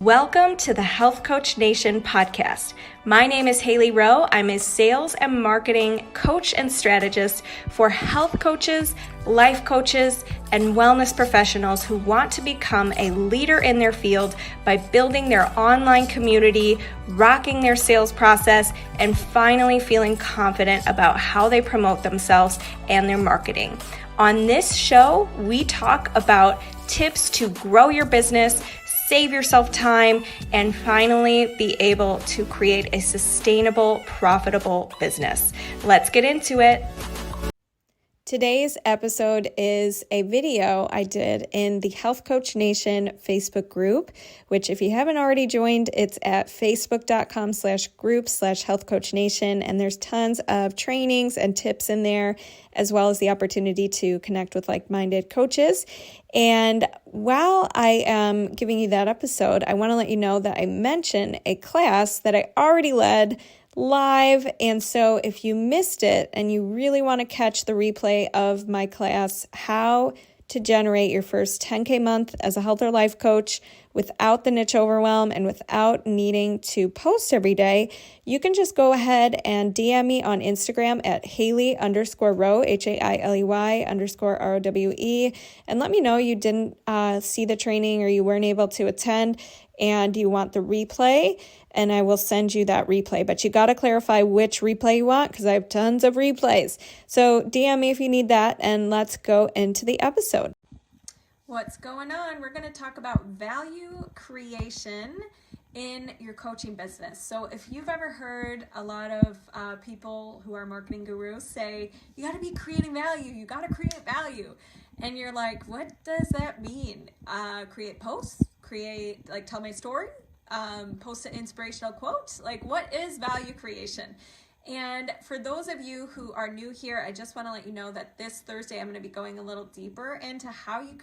Welcome to the Health Coach Nation podcast. My name is Hailey Rowe. I'm a sales and marketing coach and strategist for health coaches, life coaches, and wellness professionals who want to become a leader in their field by building their online community, rocking their sales process, and finally feeling confident about how they promote themselves and their marketing. On this show, we talk about tips to grow your business, save yourself time, and finally be able to create a sustainable, profitable business. Let's get into it. Today's episode is a video I did in the Health Coach Nation Facebook group, which if you haven't already joined, it's at facebook.com/group/healthcoachnation. And there's tons of trainings and tips in there, as well as the opportunity to connect with like-minded coaches. And while I am giving you that episode, I want to let you know that I mentioned a class that I already led live. And so if you missed it and you really want to catch the replay of my class, how to generate your first 10K month as a health or life coach without the niche overwhelm and without needing to post every day, you can just go ahead and DM me on Instagram at Hailey_Rowe, HAILEY_ROWE, and let me know you didn't see the training or you weren't able to attend and you want the replay, and I will send you that replay. But you got to clarify which replay you want because I have tons of replays. So DM me if you need that, and let's go into the episode. What's going on? We're going to talk about value creation in your coaching business. So if you've ever heard a lot of people who are marketing gurus say, you got to be creating value, you got to create value. And you're like, what does that mean? Create posts? Tell my story? Post an inspirational quote? Like, what is value creation? And for those of you who are new here, I just want to let you know that this Thursday I'm going to be going a little deeper into how you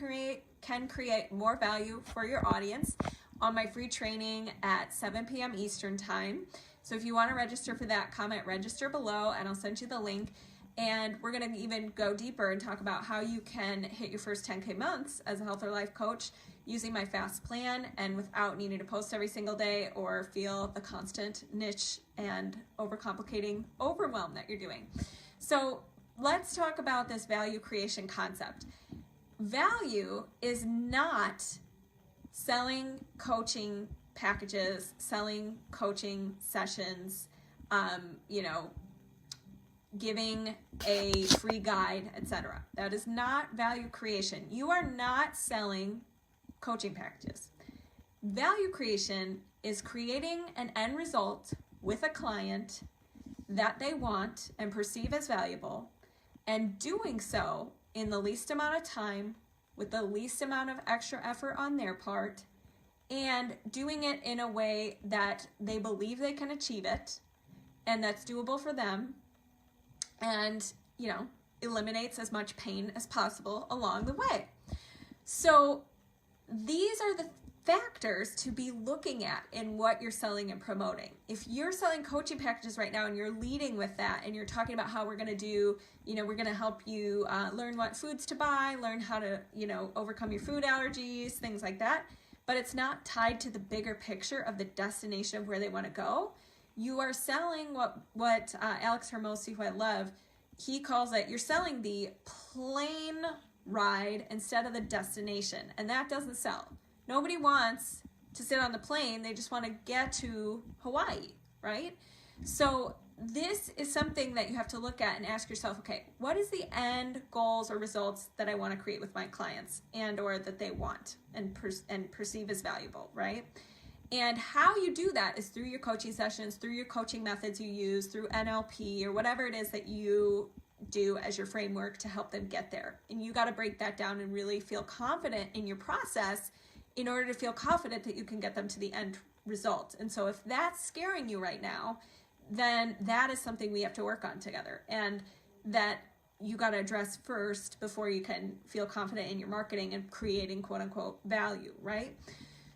can create more value for your audience on my free training at 7 p.m. Eastern time. So if you want to register for that, comment register below and I'll send you the link. And we're going to even go deeper and talk about how you can hit your first 10K months as a health or life coach using my fast plan and without needing to post every single day or feel the constant niche and overcomplicating overwhelm that you're doing. So let's talk about this value creation concept. Value is not selling coaching packages, selling coaching sessions, giving a free guide, etc. That is not value creation. You are not selling coaching packages. Value creation is creating an end result with a client that they want and perceive as valuable, and doing so in the least amount of time with the least amount of extra effort on their part, and doing it in a way that they believe they can achieve it and that's doable for them, and eliminates as much pain as possible along the way. So these are the factors to be looking at in what you're selling and promoting. If you're selling coaching packages right now and you're leading with that and you're talking about how we're going to do, we're going to help you learn what foods to buy, learn how to, overcome your food allergies, things like that, but it's not tied to the bigger picture of the destination of where they want to go, you are selling what Alex Hermosi, who I love, he calls it, you're selling the plane ride instead of the destination, and that doesn't sell. Nobody wants to sit on the plane, they just want to get to Hawaii, right? So this is something that you have to look at and ask yourself, okay, what is the end goals or results that I want to create with my clients and or that they want and perceive as valuable, right? And how you do that is through your coaching sessions, through your coaching methods you use, through NLP or whatever it is that you do as your framework to help them get there. And you got to break that down and really feel confident in your process in order to feel confident that you can get them to the end result. And so if that's scaring you right now, then that is something we have to work on together, and that you got to address first before you can feel confident in your marketing and creating quote unquote value, right?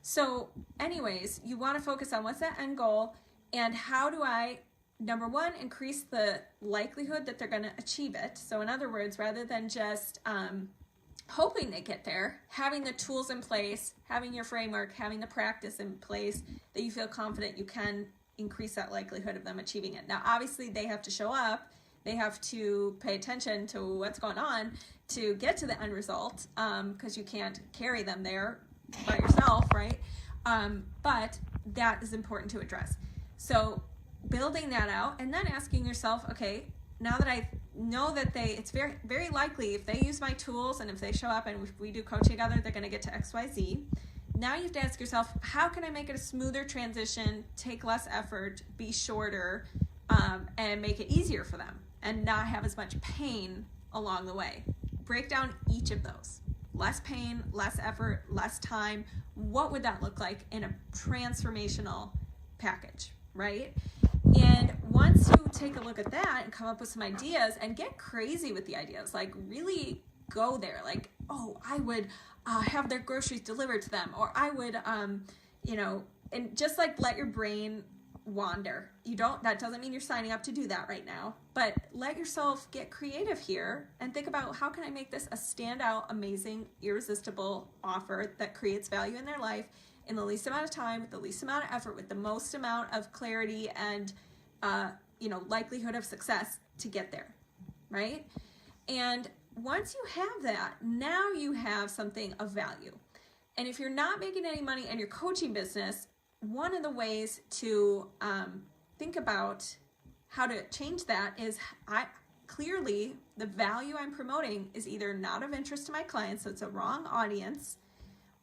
So anyways, you want to focus on what's that end goal and how do I, number one, increase the likelihood that they're going to achieve it. So in other words, rather than just hoping they get there, having the tools in place, having your framework, having the practice in place that you feel confident you can increase that likelihood of them achieving it. Now, obviously, they have to show up. They have to pay attention to what's going on to get to the end result, because you can't carry them there by yourself, right? But that is important to address. So building that out and then asking yourself, okay, now that I know that it's very, very likely if they use my tools and if they show up and if we do coaching together, they're going to get to X, Y, Z. Now you have to ask yourself, how can I make it a smoother transition, take less effort, be shorter, and make it easier for them and not have as much pain along the way? Break down each of those. Less pain, less effort, less time. What would that look like in a transformational package, right? And once you take a look at that and come up with some ideas and get crazy with the ideas, like really go there, like, oh, I would have their groceries delivered to them, or I would, and just like let your brain wander. That doesn't mean you're signing up to do that right now, but let yourself get creative here and think about, how can I make this a standout, amazing, irresistible offer that creates value in their life in the least amount of time, with the least amount of effort, with the most amount of clarity and likelihood of success to get there, right? And once you have that, now you have something of value. And if you're not making any money in your coaching business, one of the ways to think about how to change that is, clearly the value I'm promoting is either not of interest to my clients, so it's a wrong audience,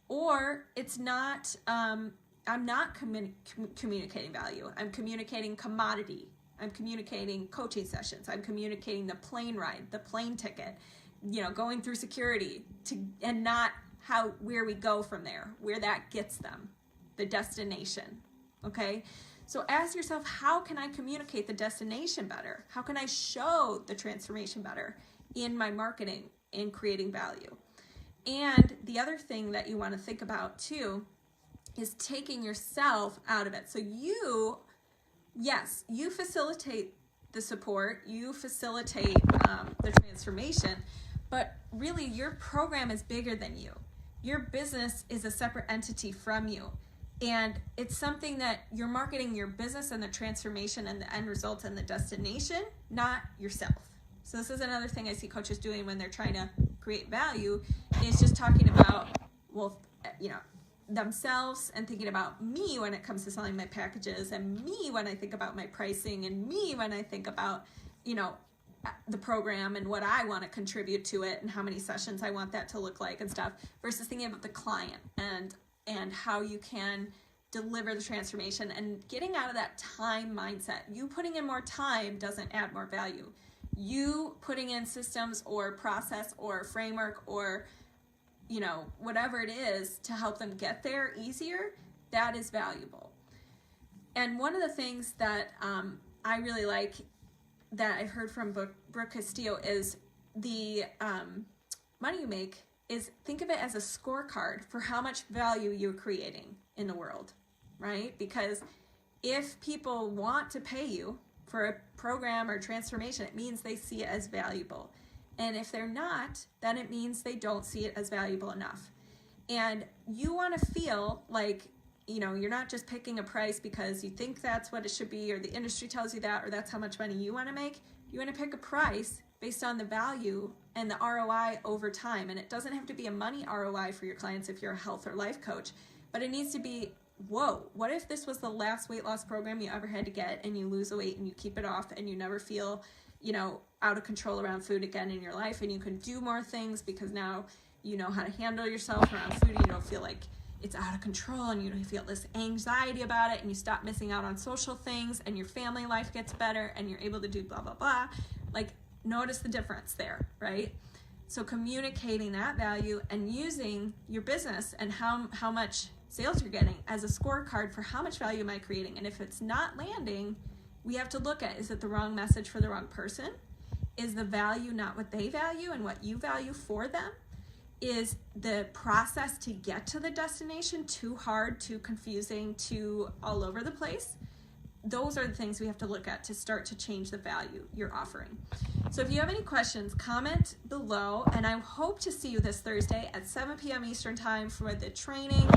or it's not, I'm not communicating value. I'm communicating commodity. I'm communicating coaching sessions. I'm communicating the plane ride, the plane ticket, going through security, and not where we go from there, where that gets them, the destination, okay? So ask yourself, how can I communicate the destination better? How can I show the transformation better in my marketing, in creating value? And the other thing that you want to think about too is taking yourself out of it. So you facilitate the support, you facilitate the transformation, but really your program is bigger than you. Your business is a separate entity from you. And it's something that you're marketing your business and the transformation and the end result and the destination, not yourself. So this is another thing I see coaches doing when they're trying to create value, is just talking about, themselves and thinking about me when it comes to selling my packages, and me when I think about my pricing, and me when I think about, the program and what I want to contribute to it and how many sessions I want that to look like and stuff, versus thinking about the client and how you can deliver the transformation and getting out of that time mindset. You putting in more time doesn't add more value. You putting in systems or process or framework or whatever it is to help them get there easier, that is valuable. And one of the things that I really like that I've heard from Brooke Castillo is the money you make is, think of it as a scorecard for how much value you're creating in the world, right? Because if people want to pay you for a program or transformation, it means they see it as valuable. And if they're not, then it means they don't see it as valuable enough. And you want to feel like, you're not just picking a price because you think that's what it should be, or the industry tells you that, or that's how much money you want to make. You want to pick a price based on the value and the ROI over time. And it doesn't have to be a money ROI for your clients if you're a health or life coach, but it needs to be, whoa, what if this was the last weight loss program you ever had to get, and you lose the weight and you keep it off and you never feel out of control around food again in your life, and you can do more things because now you know how to handle yourself around food, and you don't feel like it's out of control, and you don't feel this anxiety about it, and you stop missing out on social things, and your family life gets better, and you're able to do blah, blah, blah. Like, notice the difference there, right? So communicating that value and using your business and how much sales you're getting as a scorecard for how much value am I creating. And if it's not landing, we have to look at, is it the wrong message for the wrong person? Is the value not what they value and what you value for them? Is the process to get to the destination too hard, too confusing, too all over the place? those are the things we have to look at to start to change the value you're offering. So if you have any questions, comment below, and I hope to see you this Thursday at 7 p.m. Eastern Time for the training,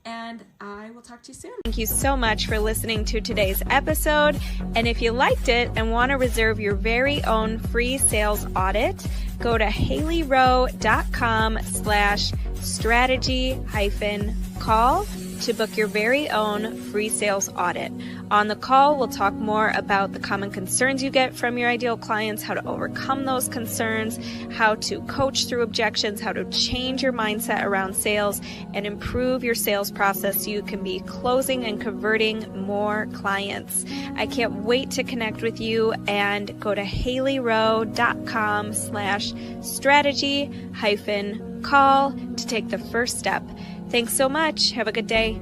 and I will talk to you soon. Thank you so much for listening to today's episode, and if you liked it and want to reserve your very own free sales audit, go to haileyrowe.com/strategy-call to book your very own free sales audit. On the call, we'll talk more about the common concerns you get from your ideal clients, how to overcome those concerns, how to coach through objections, how to change your mindset around sales, and improve your sales process so you can be closing and converting more clients. I can't wait to connect with you, and go to haileyrowe.com/strategy-call to take the first step. Thanks so much. Have a good day.